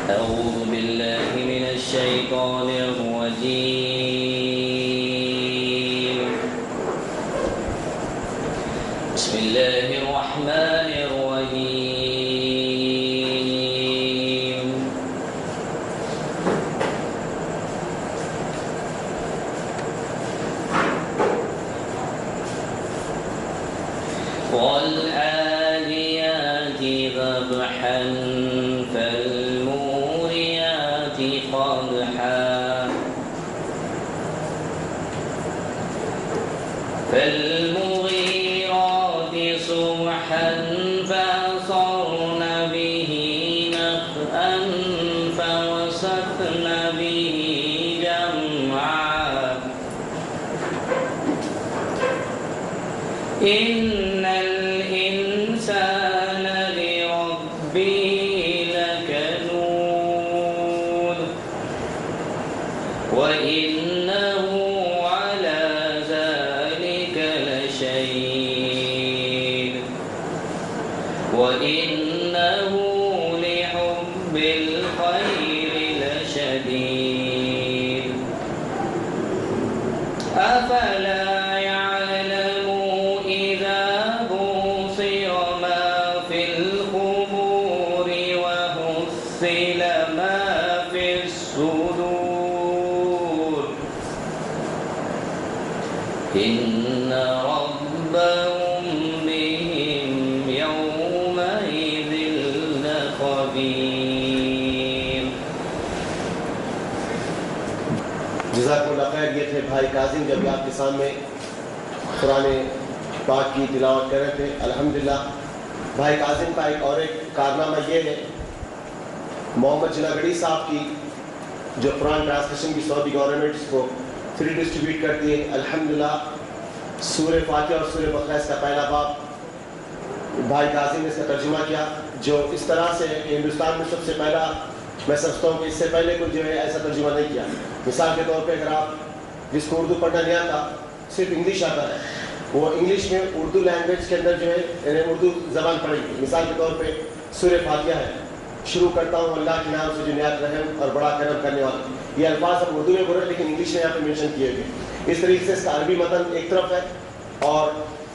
أعوذ بالله من الشيطان الرجيم. بسم الله الرحمن الرحيم. والعاديات ضبحا فالموريات قدحا فالمغيرات صبحا فأثرن به نقعا فوسطن به جمعا إن الإنسان لربه لكنود وإنه على ذلك لشهيد وإنه لحب الخير لشديد أفلا يعلم إذا بصر ما في القبور وحصل ما في الصدور إن ربهم بهم يومئذ لخبير. جزاک اللہ خیر. یہ تھے بھائی کاظم جب آپ کے سامنے قرآن پاک کی تلاوت کر رہے تھے. الحمدللہ بھائی کاظم کا ایک کارنامہ یہ ہے، محمد جناگڑی صاحب کی جو قرآن ٹرانسلیشن کی سعودی گورنمنٹ اس کو فری ڈسٹریبیوٹ کرتی ہے. الحمدللہ سورہ فاتحہ اور سورہ بقرہ اس کا پہلا باب بھائی کاظم نے اس کا ترجمہ کیا، جو اس طرح سے ہندوستان میں سب سے پہلا، میں سمجھتا ہوں کہ اس سے پہلے کوئی جو ہے ایسا ترجمہ نہیں کیا. مثال کے طور پہ اگر آپ جس کو اردو پڑھنا نہیں آتا، صرف انگلش آتا ہے، وہ انگلش میں اردو لینگویج کے اندر جو ہے اردو زبان پڑھے گی. مثال کے طور پہ سورہ فاتحہ ہے، شروع کرتا ہوں اللہ کے نام سے جو نہایت رحم اور بڑا کرم کرنے والا. یہ الفاظ اب اردو میں بولے لیکن انگلش میں یہاں پہ مینشن کیے گئے. اس طریقے سے اس کا عربی متن ایک طرف ہے اور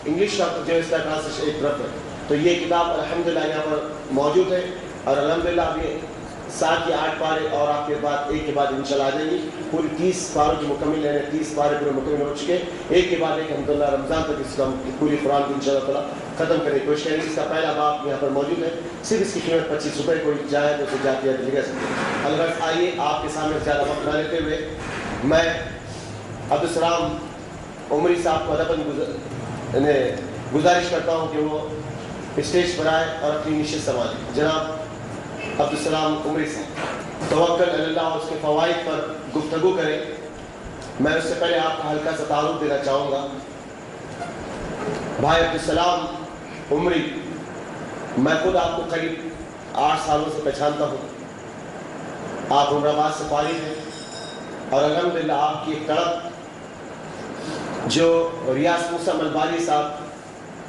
انگلش کا جو ہے اس کا ٹرانسلیشن ایک طرف ہے. تو یہ کتاب الحمدللہ یہاں پر موجود ہے اور الحمدللہ اب یہ 7 یا 8 پارے اور آپ کے بعد ایک کے بعد انشاءاللہ آ جائیں گی. پوری 30 پاروں کی مکمل ہے، 30 پارے پورے مکمل ہو چکے. ایک کے بعد ایک الحمدللہ رمضان تک اس کا پوری قرآن کی انشاءاللہ تعالیٰ ختم کرنے کی کوشش کریں گے. اس کا پہلا باب یہاں پر موجود ہے، صرف اس کی قیمت 25 روپئے. کوئی جائے تو اسے جاتی ہے لے سکتے. البتہ آئیے آپ کے سامنے زیادہ وقت نہ لیتے ہوئے میں عبدالسلام عمری صاحب کو ادباً گزارش کرتا ہوں کہ وہ اسٹیج پر آئے اور اپنی نشست سنبھالیں. جناب عبدالسلام عمری صاحب توکل اللہ اور اس کے فوائد پر گفتگو کریں. میں اس سے پہلے آپ کا ہلکا سا تعارف دینا چاہوں گا. بھائی عبدالسلام عمری، میں خود آپ کو قریب 8 سالوں سے پہچانتا ہوں. آپ عمر آباد سے فارغ ہیں اور الحمدللہ آپ کی ایک تڑپ جو ریاض موسیٰ ملباری صاحب،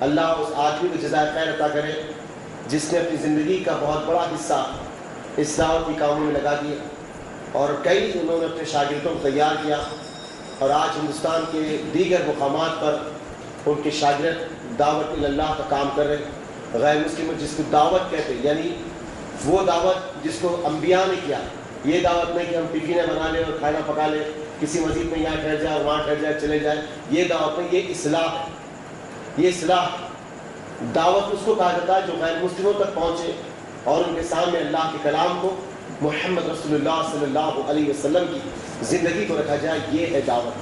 اللہ اس آدمی کو جزائے خیر عطا کرے جس نے اپنی زندگی کا بہت بڑا حصہ اس دعوت کی کاموں میں لگا دیا اور کئی انہوں نے اپنے شاگردوں کو تیار کیا اور آج ہندوستان کے دیگر مقامات پر ان کے شاگرد دعوت اللہ کا کام کر رہے ہیں. غیر مسلم جس کو دعوت کہتے ہیں، یعنی وہ دعوت جس کو انبیاء نے کیا. یہ دعوت نہیں کہ ہم ٹفینیں بنا لیں اور کھانا پکا لیں، کسی مسجد میں یہاں ٹھہر جائے اور وہاں ٹھہر جائے چلے جائے. یہ دعوت نہیں، یہ اصلاح ہے. یہ اصلاح دعوت اس کو کہا جاتا ہے جو غیر مسلموں تک پہنچے اور ان کے سامنے اللہ کے کلام کو، محمد رسول اللہ صلی اللہ علیہ وسلم کی زندگی کو رکھا جائے. یہ ہے دعوت.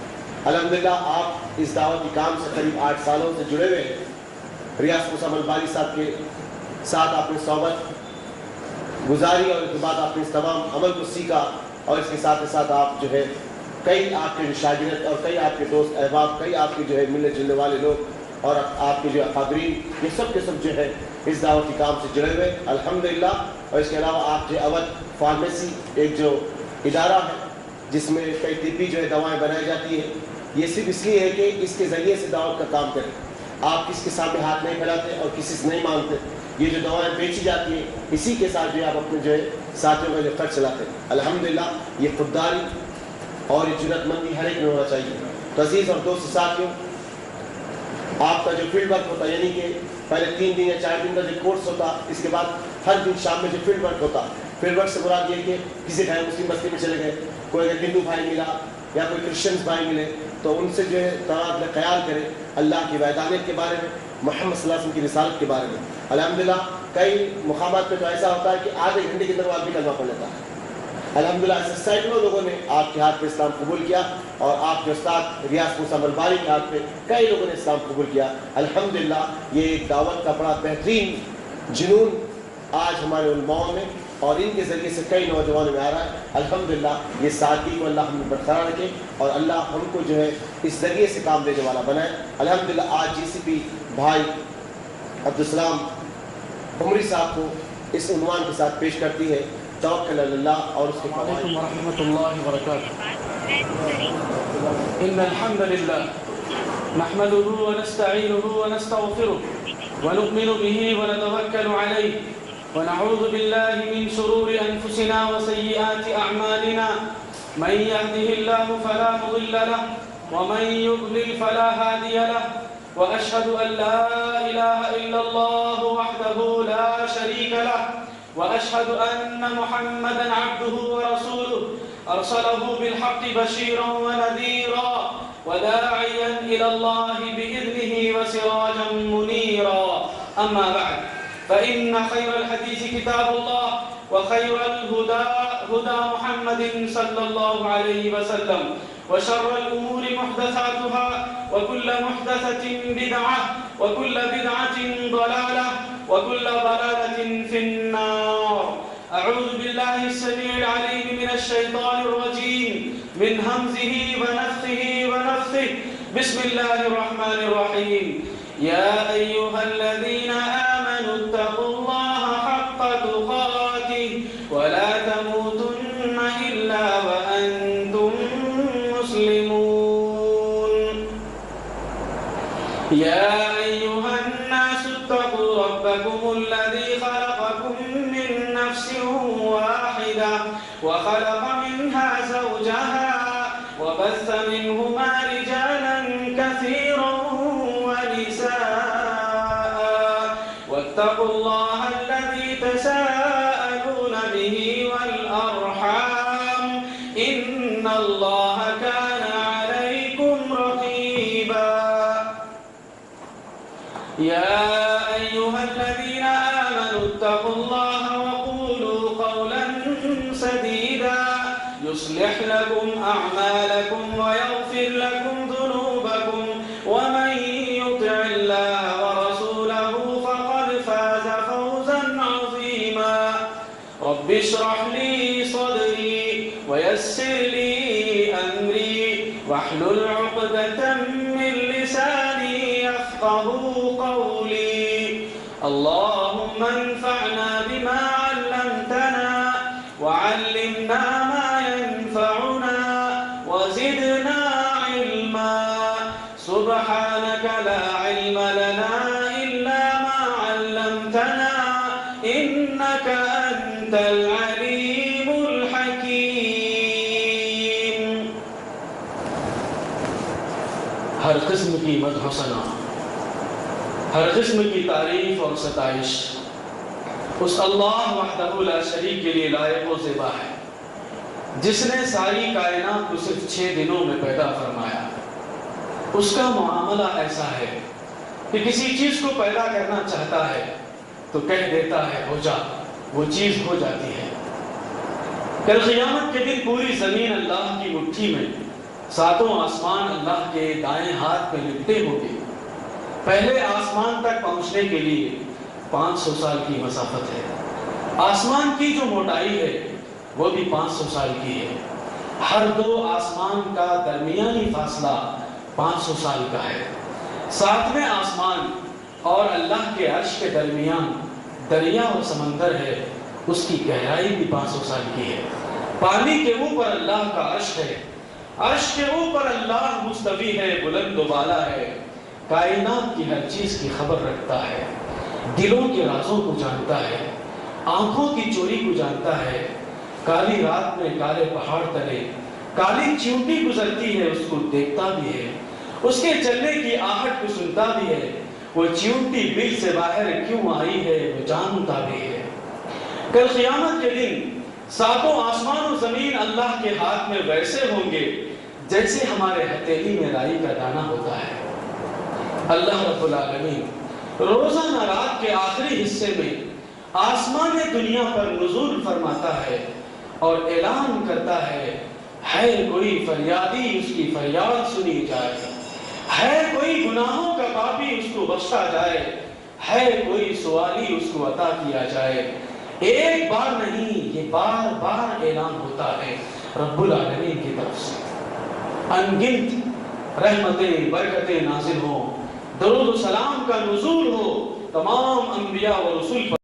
الحمدللہ آپ اس دعوتی کام سے قریب 8 سالوں سے جڑے ہوئے ہیں. ریاض موسیٰ ملباری صاحب کے ساتھ آپ نے صحبت گزاری اور اس کے بعد آپ نے اس تمام عمل کو سیکھا اور اس کے ساتھ آپ جو ہے کئی آپ کے شاگرد اور کئی آپ کے دوست احباب، کئی آپ کے جو ہے ملنے جلنے والے لوگ اور آپ کے جو اکابرین، یہ سب کے سب جو ہے اس دعوتی کام سے جڑے ہوئے الحمدللہ. اور اس کے علاوہ آپ جو اودھ فارمیسی ایک جو ادارہ ہے جس میں کئی طبی جو ہے دوائیں بنائی جاتی ہیں، یہ صرف اس لیے ہے کہ اس کے ذریعے سے دعوت کا کام کریں. آپ کس کے سامنے ہاتھ نہیں پھیلاتے اور کسی سے نہیں مانگتے. یہ جو دوائیں بیچی جاتی ہیں اسی کے ساتھ جو ہے آپ اپنے جو ہے ساتھیوں کا جو خرچ چلاتے ہیں. الحمدللہ یہ خودداری اور یہ جرأت مندی ہر ایک میں ہونا چاہیے. تو عزیز اور دوست ساتھیوں، آپ کا جو فیلڈ ورک ہوتا ہے، یعنی کہ پہلے 3 دن یا 4 دن کا جو کورس ہوتا، اس کے بعد ہر دن شام میں جو فیلڈ ورک ہوتا، فیلڈ ورک سے مراد یہ کہ کسی غیر مسلم بستی میں چلے گئے، کوئی اگر ہندو بھائی ملا یا کوئی کرسچنز بھائی ملے تو ان سے جو ہے تبادلہ خیال کرے اللہ کی وحدانیت کے بارے میں، محمد صلی اللہ علیہ وسلم کی رسالت کے بارے میں. الحمدللہ کئی مقامات پہ تو ایسا ہوتا ہے کہ آدھے گھنٹے کے اندر وہ آدمی کلمہ پڑھ لیتا ہے. الحمدللہ ایسے سینکڑوں لوگوں نے آپ کے ہاتھ پہ اسلام قبول کیا، اور آپ کے استاد ریاض موسیٰ ملباری کے ہاتھ پہ کئی لوگوں نے اسلام قبول کیا. الحمدللہ یہ ایک دعوت کا بڑا بہترین جنون آج ہمارے علماء میں اور ان کے ذریعے سے کئی نوجوانوں میں آ رہا ہے. الحمدللہ یہ سادگی کو اللہ ہم برقرار رکھے اور اللہ ہم کو جو ہے اس ذریعے سے کام دینے والا بنائے. الحمدللہ آج جی سی پی بھائی عبدالسلام عمری صاحب کو اس عنوان کے ساتھ پیش کرتی ہے توکل علی اللہ اور اس کے السلام علیکم ورحمۃ اللہ وبرکاتہ. ان الحمد للہ نحمده ونستعینه ونستغفره ونؤمن به ونتوکل علیہ ونعوذ باللہ من شرور انفسنا وسیئات اعمالنا من يهده الله فلا مضل له ومن يضلل فلا هادي له واشهد ان لا اله الا الله وحده لا شريك له وأشهد أن محمدًا عبده ورسوله أرسله بالحق بشيرًا ونذيرًا وداعيًا إلى الله بإذنه وسراجًا منيرًا. أما بعد فإن خير الحديث كتاب الله وخير الهدى هدى محمد صلى الله عليه وسلم وشر الأمور محدثاتها وكل محدثة بدعة وكل بدعة ضلالة وكل ضلالة في النار. أعوذ بالله السميع العليم من الشيطان الرجيم من همزه ونفخه ونفثه. بسم الله الرحمن الرحيم. يا أيها الذين آمنوا اتقوا الله حق تقاته ولا تموتن إلا وأنتم مسلمون. يا أيها الناس اتقوا ربكم الذي خلقكم من نفس واحدة وخلق منها زوجها وبث منهما رجالا كثيرا ونساء واتقوا الله الذي تساءلون به والأرحام إن الله كان عليكم رقيبا. يا أيها الذين آمنوا اتقوا الله وقولوا قولا سديدا يصلح لكم أعمالكم ويغفر لكم ذنوبكم ومن يطع الله ورسوله فقد فاز فوزا عظيما. رب اشرح لي صدري ويسر لي أمري واحلل عقدة من لساني يفقهوا قولي. اللهم انفعنا بما علمتنا وعلمنا ما ينفعنا وزدنا علما. سبحانك لا علم لنا إلا ما علمتنا إنك أنت العليم الحكيم. ہر قسم کی مدح و ثنا، ہر قسم کی تعریف اور ستائش اس اللہ وحدہ لا شریک کے لیے لائق و زیبا ہے، جس نے ساری کائنات کو صرف 6 دنوں میں پیدا فرمایا. اس کا معاملہ ایسا ہے کہ کسی چیز کو پیدا کرنا چاہتا ہے تو کہہ دیتا ہے ہو جا، وہ چیز ہو جاتی ہے. کل قیامت کے دن پوری زمین اللہ کی مٹھی میں، 7 آسمان اللہ کے دائیں ہاتھ میں لپٹے ہوں گے. پہلے آسمان تک پہنچنے کے لیے 500 سال کی مسافت ہے. آسمان کی جو موٹائی ہے وہ بھی 500 سال کی ہے. ہر 2 آسمان کا درمیانی فاصلہ 500 سال کا ہے. 7ویں آسمان اور اللہ کے عرش کے درمیان دریا اور سمندر ہے، اس کی گہرائی بھی 500 سال کی ہے. پانی کے اوپر اللہ کا عرش ہے، عرش کے اوپر اللہ مستوی ہے، بلند و بالا ہے. کائنات کی ہر چیز کی خبر رکھتا ہے، دلوں کے رازوں کو جانتا ہے، آنکھوں کی چوری کو جانتا ہے، کالی رات میں کالے پہاڑ تلے کالی چیونٹی گزرتی ہے، اس کو دیکھتا بھی ہے، اس کے چلنے کی آہٹ کو سنتا بھی ہے، وہ چیونٹی بل سے باہر کیوں آئی ہے وہ جانتا بھی ہے۔ کل قیامت کے دن ساتوں آسمان و زمین اللہ کے ہاتھ میں ویسے ہوں گے جیسے ہمارے ہتھیلی میں رائی کا دانہ ہوتا ہے۔ اللہ رب العالمین روزانہ رات کے آخری حصے میں آسمان دنیا پر نزول فرماتا ہے اور اعلان کرتا ہے کوئی فریادی اس کی فریاد سنی جائے، ہے کوئی گناہوں کا پاپی اس کو بخشا جائے، ہے کوئی سوالی اس کو عطا کیا جائے۔ ایک بار نہیں، یہ بار بار اعلان ہوتا ہے رب العالمین کی طرف سے۔ انگنت رحمتیں برکتیں نازل ہوں، درود و سلام کا نزول ہو تمام انبیاء و رسول پر۔